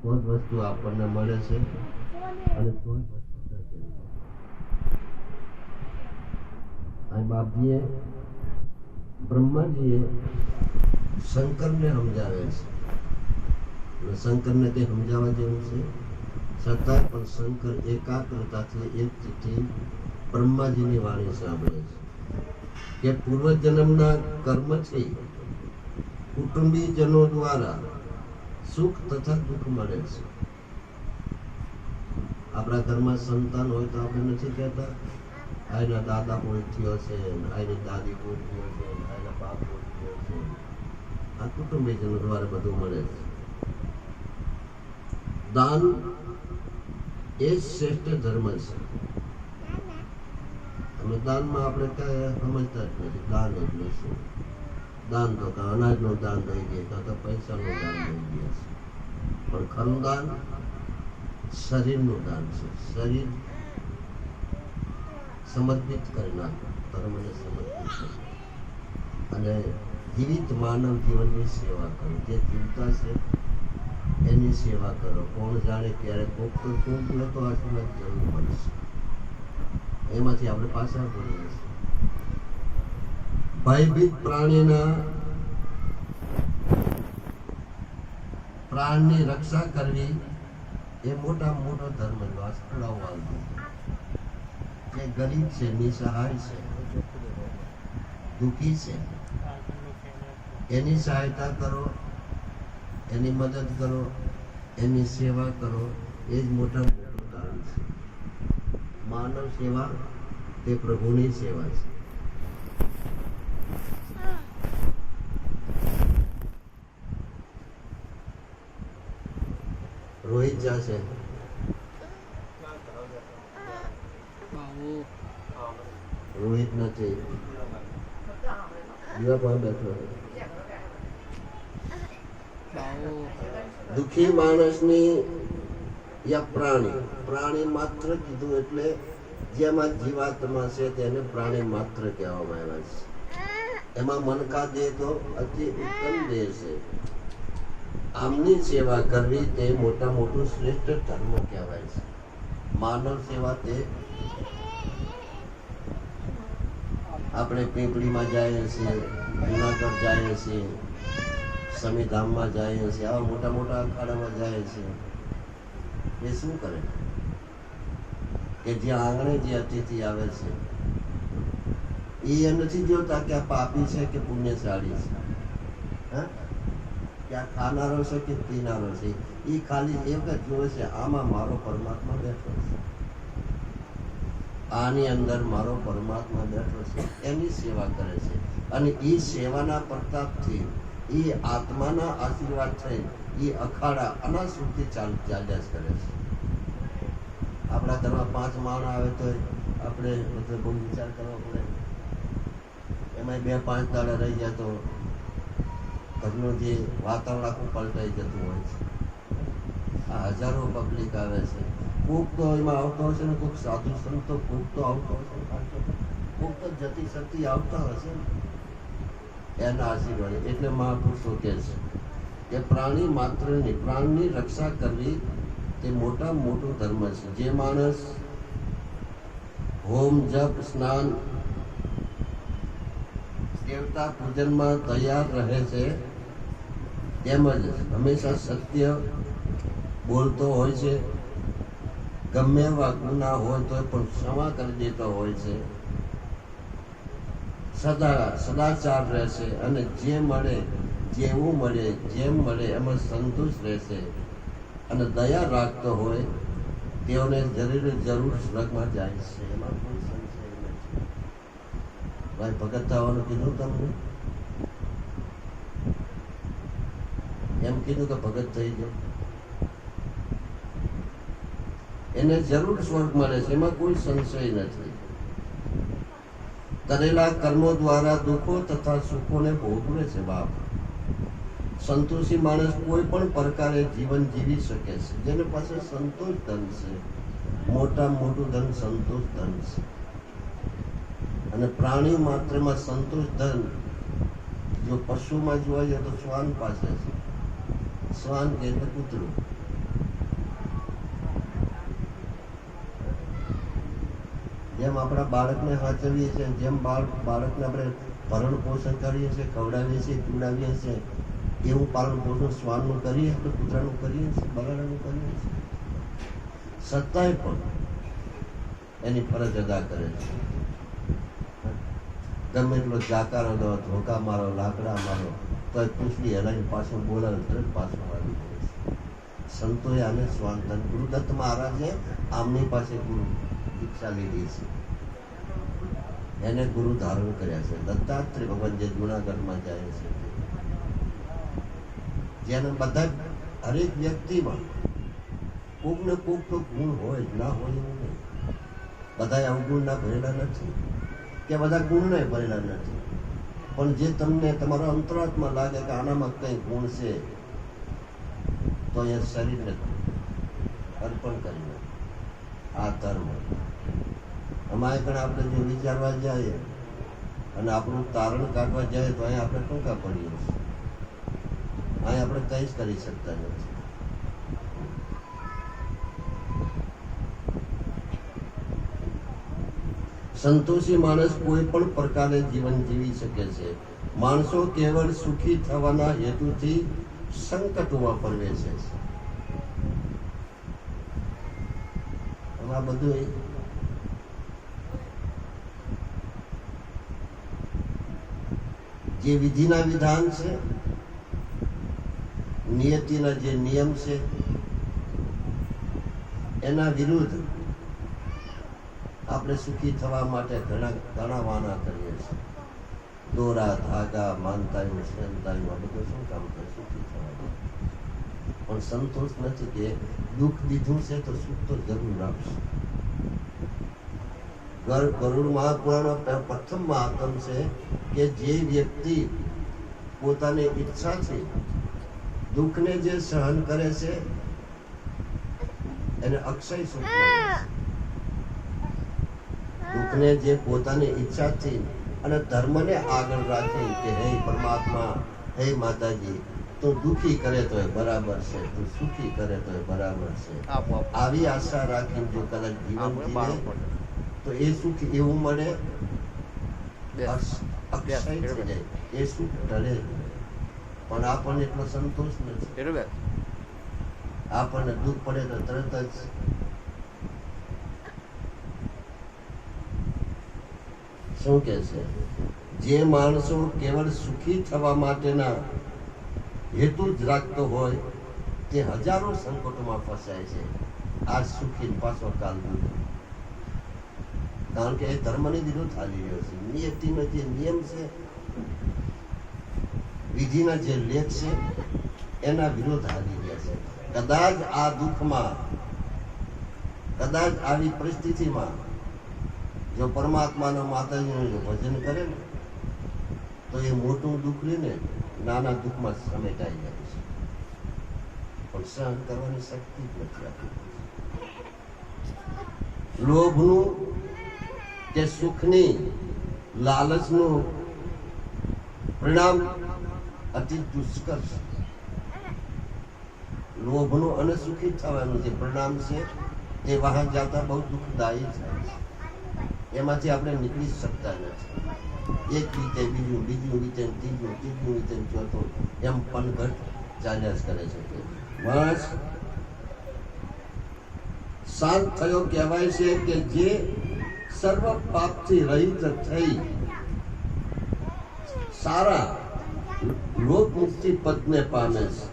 તો જ વસ્તુ આપણને મળે છે અને તો જ વસ્તુ સર્જન થાય. બાપજીએ બ્રહ્માજીએ શંકરને સમજાવે છે. શંકરને તે સમજાવવા જેવું છે, છતાં પણ શંકર એકાગ્રતાથી એક ચિઠ્ઠી બ્રહ્માજીની વાણી સાંભળે છે કે પૂર્વજન્મના કર્મથી કુટુંબીજનો દ્વારા સુખ તથા દુઃખ મળે છે. આપણા ઘરમાં સંતાન હોય તો આપણે નથી કહેતા આના દાદા કોઈ થયો છે, આની દાદી કોઈ થયો છે, આના બાપ કોઈ થયો છે. આ કુટુંબીજનો દ્વારા બધું મળે છે. દાન એ શ્રેષ્ઠ ધર્મ છે. અને દાનમાં આપણે કઈ સમજતા જ નથી દાન એટલે શું. દાન તો કાં અનાજનું દાન દઈ દે, કાં તો પૈસાનું દાન દઈ દે છે. પણ ખરું દાન શરીરનું દાન છે. શરીર સમર્પિત કરી નાખો, ધર્મને સમર્પિત કરો અને જીવિત માનવ જીવનની સેવા કરો. જે જીવતા છે એની સેવા કરો. કોણ જાણે ક્યારે કોક તો આશીર્વાદ જરૂર મળશે. એમાંથી આપણે પાછા ભણીએ છીએ. ભયભીત પ્રાણની રક્ષા કરવી એ મોટામાં મોટો ધર્મ જે ગરીબ છે, નિસહાય છે, દુઃખી છે, એની સહાયતા કરો, એની મદદ કરો, એની સેવા કરો. એ જ મોટામાં મોટું દાન છે. માનવ સેવા તે પ્રભુની સેવા છે. રોહિત જશે રોહિત નથી બેઠો. દુઃખી માણસની યા પ્રાણી માત્ર કીધું એટલે જેમાં જીવાત્મા છે તેને પ્રાણી માત્ર કહેવામાં આવ્યા છે. એમાં મનકા દેહ તો અતિ ઉત્તમ દેહ છે. આમની સેવા કરવી તે મોટા મોટું શ્રેષ્ઠ ધર્મ કહેવાય છે. માનવ સેવા તે આપણે પીપળીમાં જઈએ છીએ, જુનાગઢ જઈએ છીએ, સમીધામમાં જઈએ છીએ, આવા મોટા મોટા અખાડામાં જઈએ છીએ. એ શું કરે કે જ્યાં આંગણે જે અતિથિ આવે છે એ નથી જોતા કે આ પાપી છે કે પુણ્યશાળી છે, કે આ ખાનારો છે કે પીનારો છે. એ ખાલી એક જ જોવે છે આમાં મારો પરમાત્મા બેઠો છે, આની અંદર મારો પરમાત્મા બેઠો છે. એની સેવા કરે છે અને એ સેવાના પ્રતાપથી એ આત્માના આશીર્વાદ થઈ એ અખાડા અનાજ સુધી ચાલ્યા જ કરે છે. આપણા ઘરમાં 5 માણસ આવે તો આપણે બધો બહુ વિચાર કરવો પડે. એમાં 2-5 દાડા રહી જાય તો ઘરનું જે વાતાવરણ આખું પલટાઈ જતું હોય છે. આ હજારો પબ્લિક આવે છે. કોક તો એમાં આવતો હશે ને, કોક સાધુ સંતો, કોક તો આવતો હશે, કોક તો જતી શક્તિ આવતા હશે ને એના આશીર્વાદ. એટલે મહાપુરુષો કહે છે કે પ્રાણી માત્રની પ્રાણની રક્ષા કરવી તે મોટા મોટું ધર્મ છે. જે માણસ હોમ, જપ, સ્નાન, દેવતા પૂજનમાં તૈયાર રહે છે, તેમજ હંમેશા સત્ય બોલતો હોય છે, ગમે એવા ગુના હોય તો પણ ક્ષમા કરી દેતો હોય છે, સદાચાર રહેશે અને જે મળે, જેવું મળે, જેમ મળે એમાં સંતુષ્ટ રહેશે અને દયા રાખતો હોય તેઓને જરૂર સ્વર્ગમાં જાય છે. એમાં કોઈ સંશય નથી. ભાઈ ભગત થવાનું કીધું તમને, એમ કીધું કે ભગત થઈ જાઓ, એને જરૂર સ્વર્ગ મળે છે. એમાં કોઈ સંશય નથી. કરેલા કર્મો દ્વારા દુઃખો તથા સુખોને ભોગવે છે બાપ. સંતોષી માણસ કોઈ પણ પ્રકારે જીવન જીવી શકે છે. જેને પાસે સંતોષ ધન છે, મોટા મોટું ધન સંતોષ ધન છે. અને પ્રાણી માત્રમાં સંતોષ ધન જો પશુમાં જોવા જાય તો શ્વાન પાસે છે. શ્વાન એટલે કૂતરું. જેમ આપણા બાળકને સાચવીએ છીએ, જેમ બાળકને આપણે ભરણ પોષણ કરીએ છીએ, ખવડાવીએ છીએ, પીવડાવીએ છીએ, એવું પાલન પોષણ શ્વાનનું કરીએ, આપણે કૂતરાનું કરીએ છીએ, બગાડાનું કરીએ છીએ. છતાંય પણ એની ફરજ અદા કરે છે. ગમે એટલો જાકારો દો, ધોકા મારો, લાકડા મારો, તો એ પૂછડી હલાવીને પાછું બોલાવે, તરત પાછું આવી જાય છે. સંતોએ આને શ્વાન ગુરુદત્ત મહારાજે આમની પાસે ગુરુ દીક્ષા લીધી છે, એને ગુરુ ધારણ કર્યા છે. દત્તાત્રેય ભગવાન જે જુનાગઢમાં જાય છે, જેને બધા હરેક વ્યક્તિમાં કોક ને કોક તો ગુણ હોય જ, ના હોય એવું નહીં. બધા અવગુણના ભરેલા નથી કે બધા ગુણને ભરેલા નથી, પણ જે તમને તમારા અંતરાત્મા લાગે કે આનામાં કંઈ ગુણ છે, તો એ શરીરને અર્પણ કરીને આ ધર્મ અમારે પણ આપણે જો વિચારવા જઈએ અને આપણું તારણ કાઢવા જાય તો અહીં આપણે ટૂંકા પડીએ છીએ. અહીં આપણે કંઈ જ કરી શકતા નથી. સંતોષી માણસ કોઈ પણ પ્રકારે જીવન જીવી શકે છે. માણસો કેવળ સુખી થવાના હેતુથી સંકટોમાં પ્રવેશે છે. આ બધું જે વિધિના વિધાન છે, નિયતિના જે નિયમ છે, એના વિરુદ્ધ આપણે સુખી થવા માટે ઘણા વાના કરીએ છીએ. દોરા, ધાગા, માનતાયું, સ્નેહતાયું, આ બધું શું કામ કરે? સુખી થવા માટે. પણ સંતોષ નથી કે દુઃખ દીધું છે તો સુખ તો જરૂર આપશે. ગરુડ મહાપુરાણનો પ્રથમ મહાત્મ છે કે જે વ્યક્તિ પોતાની ઈચ્છાથી દુઃખને જે સહન કરે છે એને અક્ષય સુખ મળે છે. દુઃખને જે પોતાની ઈચ્છાથી અને ધર્મને આગળ રાખી કે હે પરમાત્મા, હે માતાજી, તું દુઃખી કરે તો એ બરાબર છે, તું સુખી કરે તો એ બરાબર છે, આવી આશા રાખીને જો કદાચ જીવન જીવે તો એ સુખ એવું મળે, અક્ષય થઈ જાય, એ સુખ ઢળે. પણ આપણને એટલો સંતોષ નથી. આપણને દુઃખ પડે તો તરત જ શું કે છે, જે માણસો કેવળ સુખી થવા માટેના હેતુ જ રાખતો હોય તે હજારો સંકટોમાં ફસાય છે. આ સુખી પાછો કાલ દુઃખ, કારણ કે એ ધર્મની વિરુદ્ધ ચાલી રહ્યો છે. નિયતિનો જે નિયમ છે, વિધિના જે લેખ છે, એના વિરોધ હાલી રહ્યા છે. કદાચ આ દુઃખમાં, કદાચ આવી પરિસ્થિતિમાં જો પરમાત્માના માતાજીનું જો ભજન કરે ને તો એ મોટું દુઃખ લઈને નાના દુઃખમાં સમેટાઈ જાય છે. પણ સહન કરવાની શક્તિ જ નથી આપી. લોભનું કે સુખની, લાલચનું પરિણામ અતિ દુષ્કર છે. લોભનું અને સુખી થવાનું જે પરિણામ છે તે વાહન જતા બહુ દુઃખદાયી થાય છે. એમાંથી આપણે નીકળી શકતા નથી. એક રીતે બીજું, બીજું રીતે ત્રીજું, ત્રીજું રીતે ચોથું, એમ પનઘટ ચાલ્યા જ કરે છે. માણસ શાંત થયો કહેવાય છે કે જે સર્વ પાપથી રહિત થઈ સારા લોક મુક્તિ પદને પામે છે.